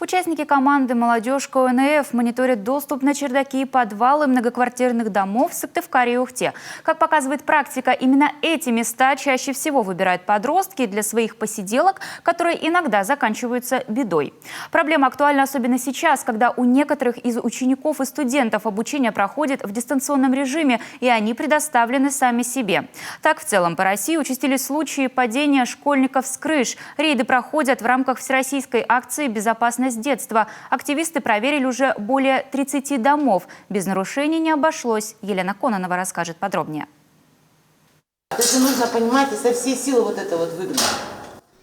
Участники команды «Молодежка ОНФ» мониторят доступ на чердаки и подвалы многоквартирных домов в Сыктывкаре и Ухте. Как показывает практика, именно эти места чаще всего выбирают подростки для своих посиделок, которые иногда заканчиваются бедой. Проблема актуальна особенно сейчас, когда у некоторых из учеников и студентов обучение проходит в дистанционном режиме, и они предоставлены сами себе. Так, в целом по России участились случаи падения школьников с крыш. Рейды проходят в рамках всероссийской акции «Безопасность детства». Активисты проверили уже более 30 домов. Без нарушений не обошлось. Елена Кононова расскажет подробнее. Это же нужно понимать и со всей силы вот это вот выгнать.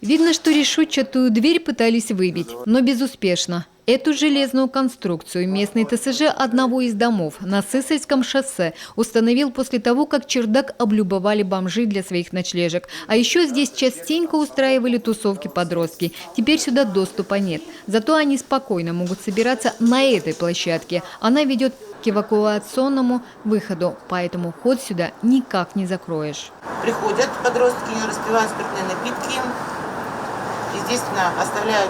Видно, что решетчатую дверь пытались выбить, но безуспешно. Эту железную конструкцию местный ТСЖ одного из домов на Сысольском шоссе установил после того, как чердак облюбовали бомжи для своих ночлежек. А еще здесь частенько устраивали тусовки подростки. Теперь сюда доступа нет. Зато они спокойно могут собираться на этой площадке. Она ведет к эвакуационному выходу, поэтому вход сюда никак не закроешь. Приходят подростки, распивают спиртные напитки, естественно, оставляют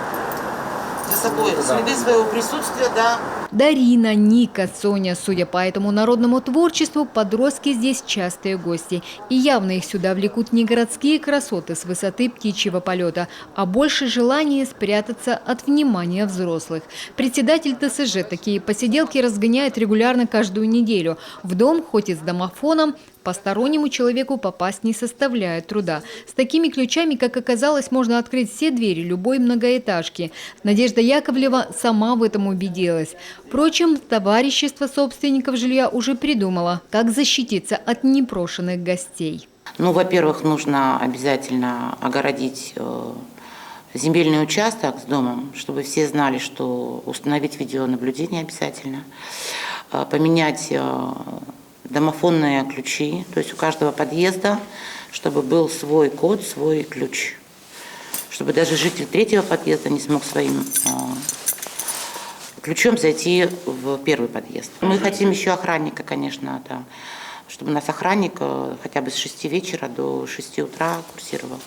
за собой следы своего присутствия, да. Дарина, Ника, Соня. Судя по этому народному творчеству, подростки здесь частые гости. И явно их сюда влекут не городские красоты с высоты птичьего полета, а больше желание спрятаться от внимания взрослых. Председатель ТСЖ такие посиделки разгоняет регулярно каждую неделю. В дом, хоть и с домофоном, постороннему человеку попасть не составляет труда. С такими ключами, как оказалось, можно открыть все двери любой многоэтажки. Надежда Яковлева сама в этом убедилась. Впрочем, товарищество собственников жилья уже придумало, как защититься от непрошенных гостей. Ну, во-первых, нужно обязательно огородить земельный участок с домом, чтобы все знали, что установить видеонаблюдение обязательно, поменять домофонные ключи, то есть у каждого подъезда, чтобы был свой код, свой ключ, чтобы даже житель третьего подъезда не смог своим ключом зайти в первый подъезд. Мы хотим еще охранника, конечно, да, чтобы у нас охранник хотя бы с 6 вечера до 6 утра курсировал.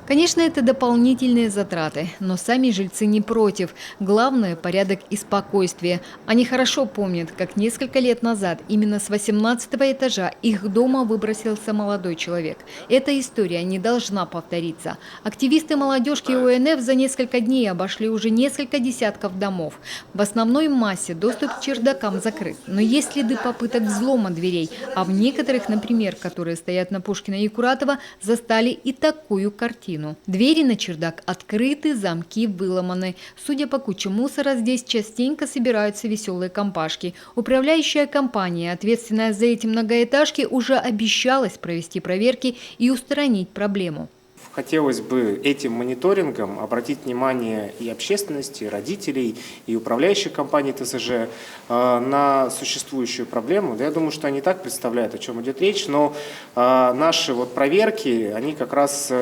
Конечно, это дополнительные затраты, но сами жильцы не против. Главное – порядок и спокойствие. Они хорошо помнят, как несколько лет назад именно с 18-го этажа их дома выбросился молодой человек. Эта история не должна повториться. Активисты молодежки ОНФ за несколько дней обошли уже несколько десятков домов. В основной массе доступ к чердакам закрыт, но есть следы попыток взлома дверей, а в некоторых, например, которые стоят на Пушкина и Куратова, застали и такую картину. Двери на чердак открыты, замки выломаны. Судя по куче мусора, здесь частенько собираются веселые компашки. Управляющая компания, ответственная за эти многоэтажки, уже обещалась провести проверки и устранить проблему. Хотелось бы этим мониторингом обратить внимание и общественности, и родителей, и управляющих компаний ТСЖ на существующую проблему. Да, я думаю, что они и так представляют, о чем идет речь, но наши проверки, они как раз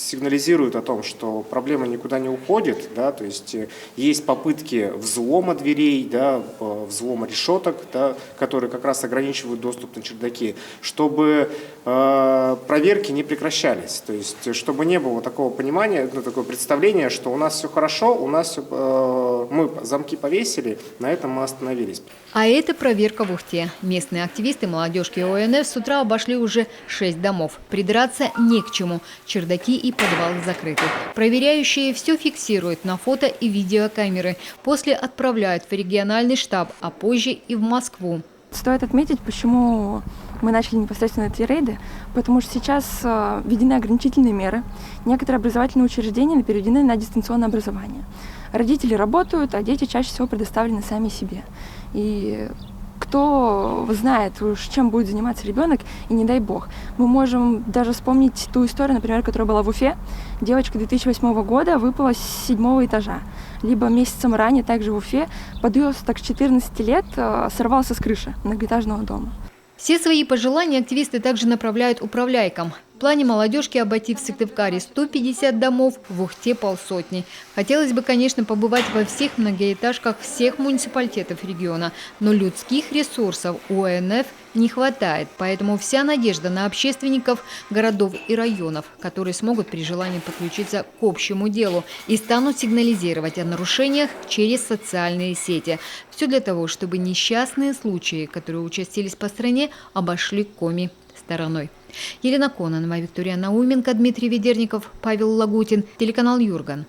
сигнализируют о том, что проблема никуда не уходит, да, то есть есть попытки взлома дверей, да, взлома решеток, да, которые как раз ограничивают доступ на чердаки, чтобы проверки не прекращались, то есть чтобы не было такого понимания, такое представление, что у нас все хорошо, у нас мы замки повесили, на этом мы остановились. А это проверка в Ухте. Местные активисты молодежки ОНФ с утра обошли уже 6 домов. Придраться не к чему. Чердаки и подвалы закрыты. Проверяющие все фиксируют на фото и видеокамеры. После отправляют в региональный штаб, а позже и в Москву. Стоит отметить, почему мы начали непосредственно эти рейды, потому что сейчас введены ограничительные меры. Некоторые образовательные учреждения переведены на дистанционное образование. Родители работают, а дети чаще всего предоставлены сами себе. И кто знает, чем будет заниматься ребенок, и не дай бог. Мы можем даже вспомнить ту историю, например, которая была в Уфе. Девочка 2008 года выпала с 7-го этажа. Либо месяцем ранее, также в Уфе, подросток 14 лет сорвался с крыши многоэтажного дома. Все свои пожелания активисты также направляют управляйкам. плане молодежки обойти в Сыктывкаре 150 домов, в Ухте полсотни. Хотелось бы, конечно, побывать во всех многоэтажках всех муниципалитетов региона, но людских ресурсов у ОНФ не хватает, поэтому вся надежда на общественников городов и районов, которые смогут при желании подключиться к общему делу и станут сигнализировать о нарушениях через социальные сети. Все для того, чтобы несчастные случаи, которые участились по стране, обошли коми стороной. Елена Кононова, Виктория Науменко, Дмитрий Ведерников, Павел Лагутин, телеканал Юрган.